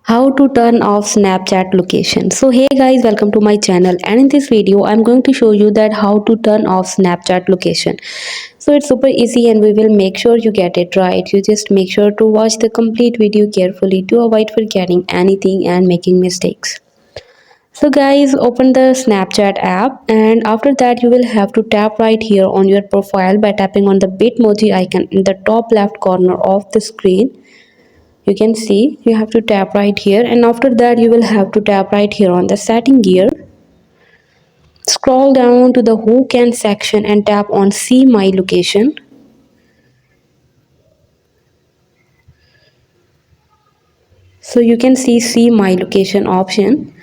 How to turn off Snapchat location. So hey guys, welcome to my channel, and in this video I'm going to show you that how to turn off Snapchat location. So it's super easy and we will make sure you get it right. You just make sure to watch the complete video carefully to avoid forgetting anything and making mistakes. So guys, open the Snapchat app, and after that you will have to tap right here on your profile by tapping on the Bitmoji icon in the top left corner of the screen. You can see you have to tap right here, and after that you will have to tap right here on the setting gear. Scroll down to the who can section and tap on see my location. So you can see my location option,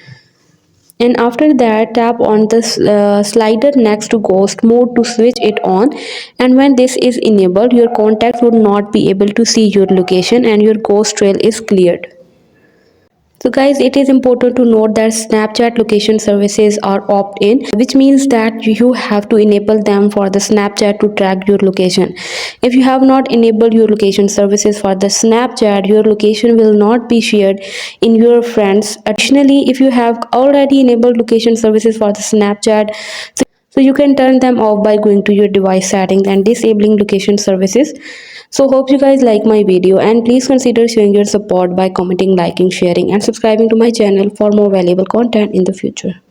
and after that tap on the slider next to ghost mode to switch it on. And when this is enabled, your contacts would not be able to see your location and your ghost trail is cleared. So guys, it is important to note that Snapchat location services are opt-in, which means that you have to enable them for the Snapchat to track your location. If you have not enabled your location services for the Snapchat, your location will not be shared in your friends. Additionally, if you have already enabled location services for the Snapchat, so you can turn them off by going to your device settings and disabling location services. So hope you guys like my video, and please consider showing your support by commenting, liking, sharing and subscribing to my channel for more valuable content in the future.